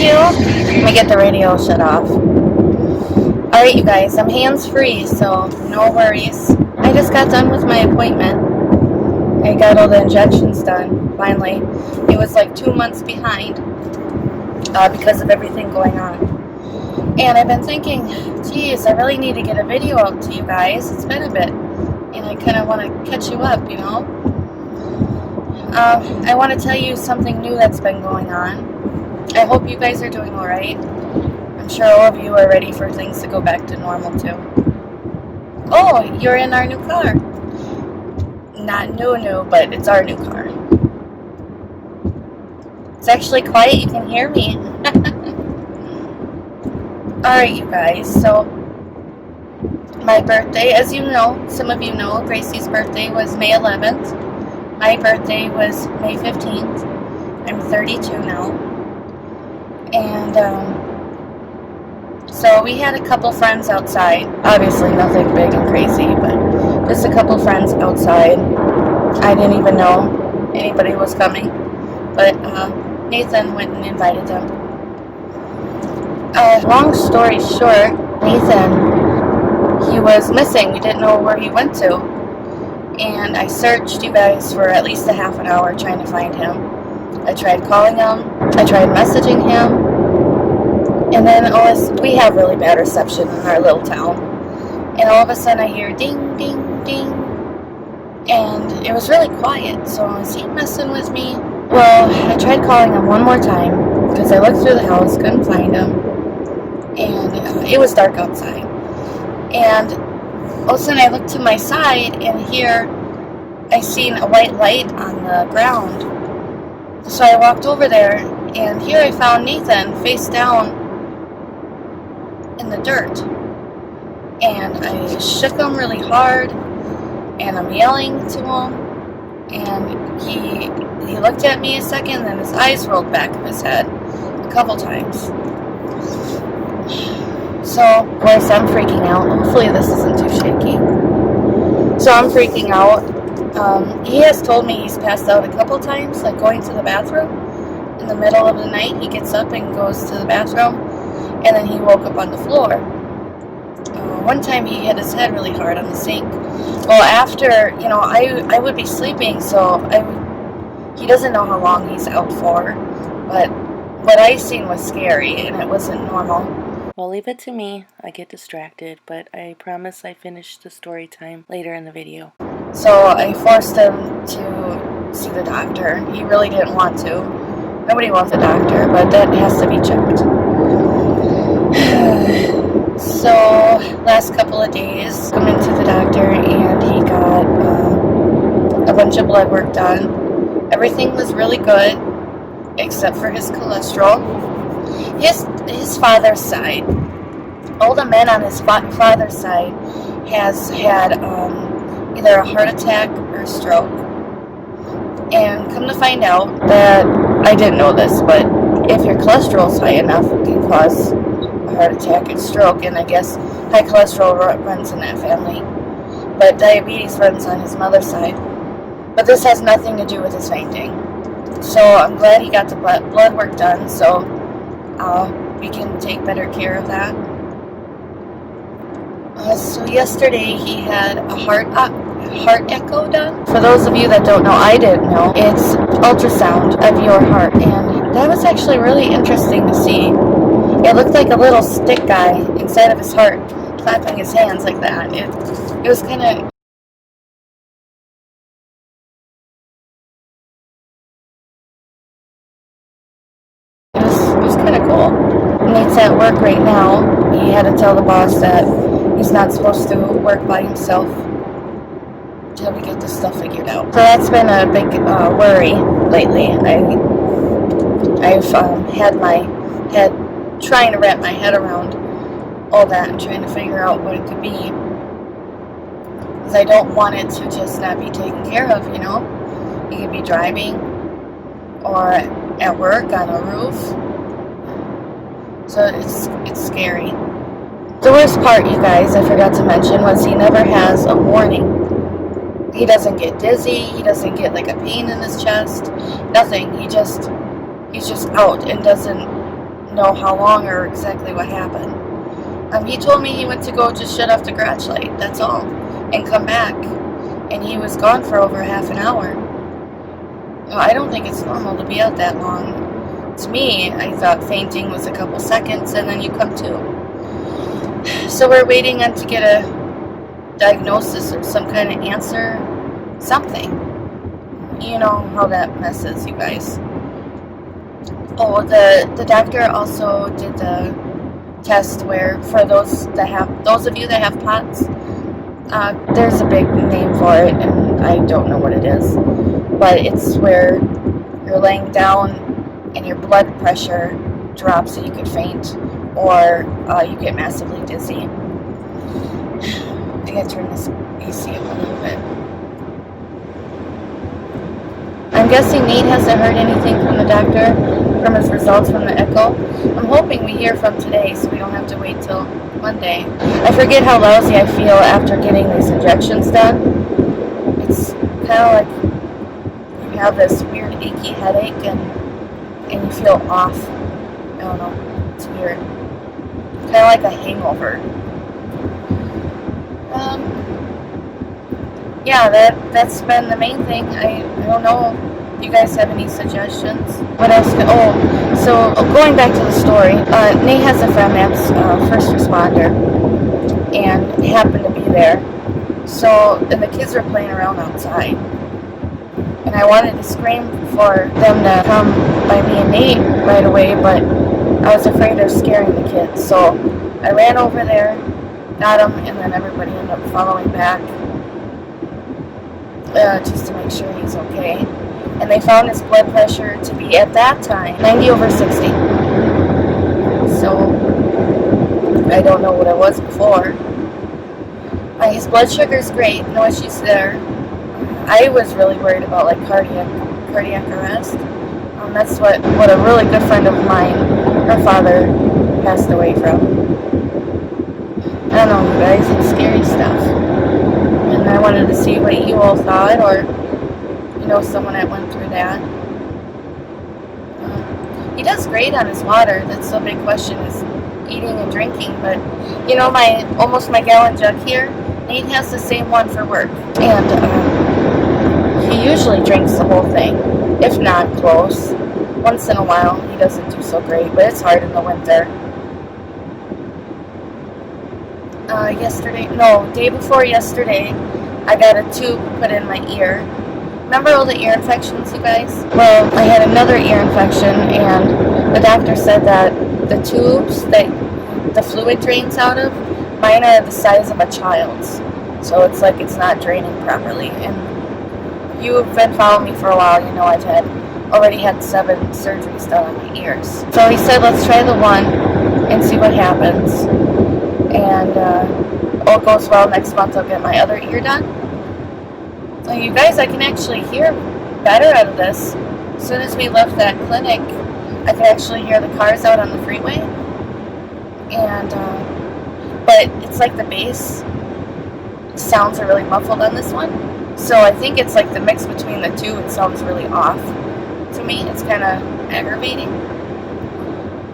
you. Let me get the radio shut off. Alright, you guys, I'm hands-free, so no worries. I just got done with my appointment. I got all the injections done, finally. It was like 2 months behind because of everything going on. And I've been thinking, geez, I really need to get a video out to you guys. It's been a bit, and I kind of want to catch you up, you know. I want to tell you something new that's been going on. I hope you guys are doing alright. I'm sure all of you are ready for things to go back to normal too. Oh, you're in our new car. Not new, but it's our new car. It's actually quiet, you can hear me. Alright, you guys, so my birthday, as you know, some of you know, Gracie's birthday was May 11th. My birthday was May 15th. I'm 32 now. And, so we had a couple friends outside. Obviously nothing big and crazy, but just a couple friends outside. I didn't even know anybody was coming. But, Nathan went and invited them. Long story short, Nathan, he was missing. We didn't know where he went to. And I searched you guys for at least a half an hour trying to find him. I tried calling him. I tried messaging him. And then we have really bad reception in our little town. And all of a sudden I hear ding, ding, ding. And it was really quiet. So is he messing with me? Well, I tried calling him one more time because I looked through the house, couldn't find him. And it was dark outside. And all of a sudden I looked to my side, and here I seen a white light on the ground. So I walked over there, and here I found Nathan face down in the dirt. And I shook him really hard, and I'm yelling to him, and he looked at me a second, then his eyes rolled back of his head a couple times. So, of course, I'm freaking out. Hopefully this isn't too shaky. So I'm freaking out. He has told me he's passed out a couple times, like going to the bathroom. In the middle of the night, he gets up and goes to the bathroom, and then he woke up on the floor. One time he hit his head really hard on the sink. Well, after, you know, I would be sleeping, so he doesn't know how long he's out for, but what I seen was scary, and it wasn't normal. Well, leave it to me. I get distracted, but I promise I finish the story time later in the video. So I forced him to see the doctor. He really didn't want to. Nobody wants a doctor, but that has to be checked. So last couple of days, I went to the doctor, and he got a bunch of blood work done. Everything was really good, except for his cholesterol. His father's side, all the men on his father's side has had either a heart attack or a stroke. And come to find out that, I didn't know this, but if your cholesterol is high enough, it can cause a heart attack and stroke. And I guess high cholesterol runs in that family, but diabetes runs on his mother's side. But this has nothing to do with his fainting. So I'm glad he got the blood work done, so we can take better care of that. So yesterday he had a heart echo done. For those of you that don't know, I didn't know, it's ultrasound of your heart, and that was actually really interesting to see. It looked like a little stick guy inside of his heart clapping his hands like that. It was kind of... It was kind of cool. Nate's at work right now. He had to tell the boss that he's not supposed to work by himself until we get this stuff figured out. So that's been a big worry lately. I've had my head trying to wrap my head around all that and trying to figure out what it could be. Because I don't want it to just not be taken care of, you know. You could be driving or at work on a roof. So it's scary. The worst part, you guys, I forgot to mention, was he never has a warning. He doesn't get dizzy, he doesn't get like a pain in his chest, nothing. He's just out and doesn't know how long or exactly what happened. He told me he went to go just shut off the garage light, that's all, and come back. And he was gone for over half an hour. I don't think it's normal to be out that long. To me, I thought fainting was a couple seconds and then you come to. So we're waiting on to get a diagnosis or some kind of answer. Something. You know how that messes you guys. Oh, the doctor also did the test where for those of you that have POTS, there's a big name for it and I don't know what it is, but it's where you're laying down and your blood pressure drops and you could faint, or you get massively dizzy. I gotta turn this AC up a little bit. I'm guessing Nate hasn't heard anything from the doctor from his results from the echo. I'm hoping we hear from today so we don't have to wait till Monday. I forget how lousy I feel after getting these injections done. It's kind of like you have this weird achy headache and you feel off. I don't know. It's weird. Kind of like a hangover. Yeah, that's been the main thing. I don't know if you guys have any suggestions. What else? So going back to the story, Nate has a friend that's first responder, and he happened to be there. So, and the kids were playing around outside, and I wanted to scream for them to come by me and Nate right away, but I was afraid of scaring the kids. So I ran over there, got him, and then everybody ended up following back. Just to make sure he's okay. And they found his blood pressure to be, at that time, 90/60. So, I don't know what it was before. His blood sugar's great, no issues there. I was really worried about like cardiac arrest. That's what a really good friend of mine, her father, passed away from. I don't know, you guys, it's scary stuff. And I wanted to see what you all thought, or you know, someone that went through that. He does great on his water. That's the big question, is eating and drinking. But you know, almost my gallon jug here, Nate has the same one for work, and he usually drinks the whole thing, if not close. Once in a while, he doesn't do so great, but it's hard in the winter. Day before yesterday, I got a tube put in my ear. Remember all the ear infections, you guys? Well, I had another ear infection, and the doctor said that the tubes that the fluid drains out of, mine are the size of a child's. So it's like it's not draining properly. And you've been following me for a while, you know I've already had 7 surgeries done on my ears. So he said, let's try the one and see what happens. And all goes well, next month I'll get my other ear done. Well, you guys, I can actually hear better out of this. As soon as we left that clinic, I could actually hear the cars out on the freeway. And, but it's like the bass sounds are really muffled on this one. So I think it's like the mix between the two, it sounds really off. To me, it's kind of aggravating.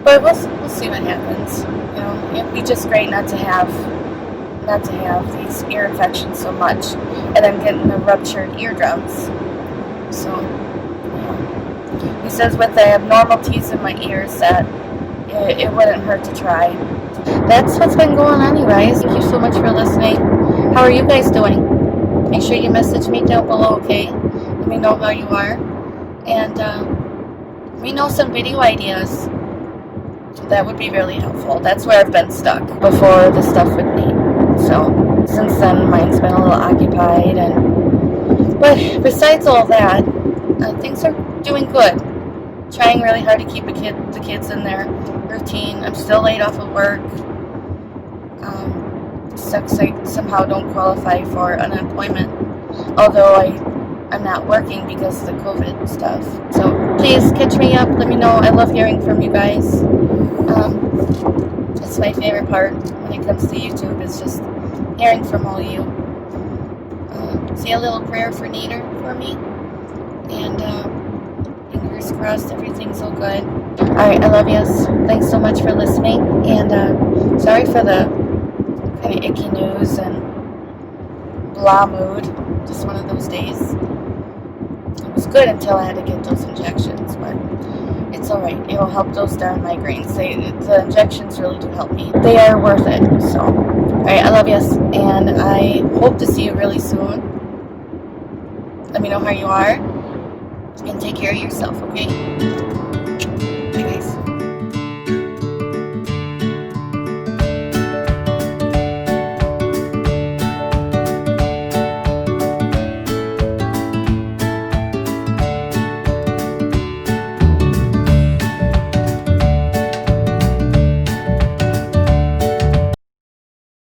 But we'll see what happens. You know, it'd be just great not to have these ear infections so much, and then getting the ruptured eardrums. So, yeah. He says with the abnormalities in my ears that it wouldn't hurt to try. That's what's been going on, you guys. Thank you so much for listening. How are you guys doing? Make sure you message me down below, okay? Let me know how you are. And let me know some video ideas. That would be really helpful. That's where I've been stuck before the stuff with me. So since then, mine's been a little occupied. But besides all that, things are doing good. Trying really hard to keep the kids in their routine. I'm still laid off of work. Sucks I somehow don't qualify for unemployment. Although I'm not working because of the COVID stuff. So please catch me up. Let me know. I love hearing from you guys. It's my favorite part when it comes to YouTube. It's just hearing from all of you. Say a little prayer for Nader for me. And fingers crossed everything's all good. Alright, I love yous. Thanks so much for listening. And sorry for the kind of icky news and blah mood. Just one of those days. It was good until I had to get those injections, but it's alright. It will help those darn migraines. The injections really do help me. They are worth it. So, alright, I love yous. And I hope to see you really soon. Let me know how you are. And take care of yourself, okay?